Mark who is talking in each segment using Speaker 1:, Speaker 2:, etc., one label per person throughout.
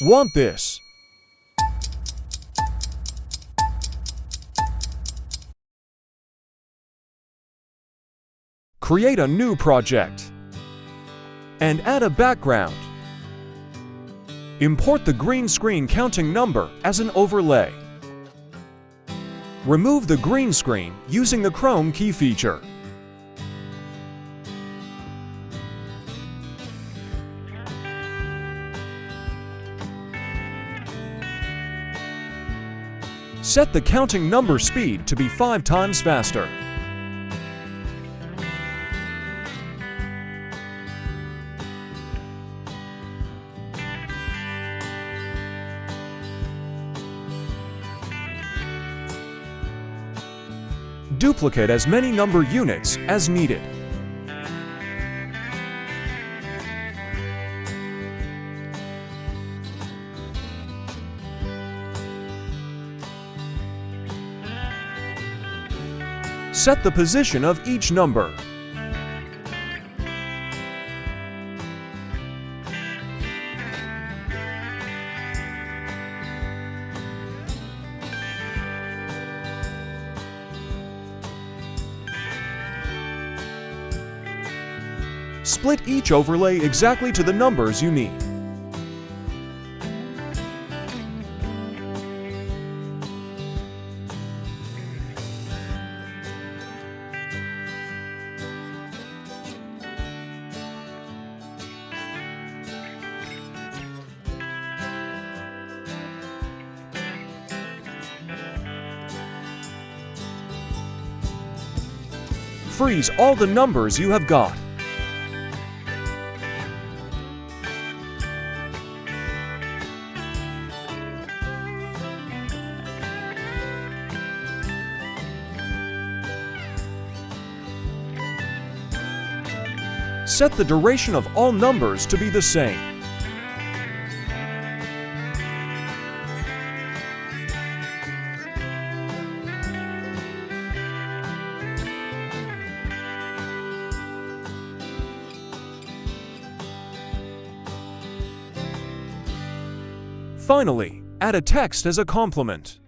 Speaker 1: Want this? Create a new project and add a background. Import the green screen counting number as an overlay. Remove the green screen using the Chroma Key feature. Set the counting number speed to be 5 times faster. Duplicate as many number units as needed. Set the position of each number. Split each overlay exactly to the numbers you need. Freeze all the numbers you have got. Set the duration of all numbers to be the same. Finally, add a text as a complement.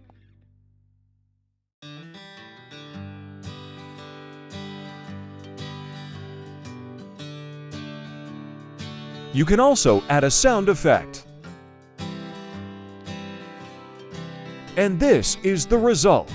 Speaker 1: You can also add a sound effect. And this is the result.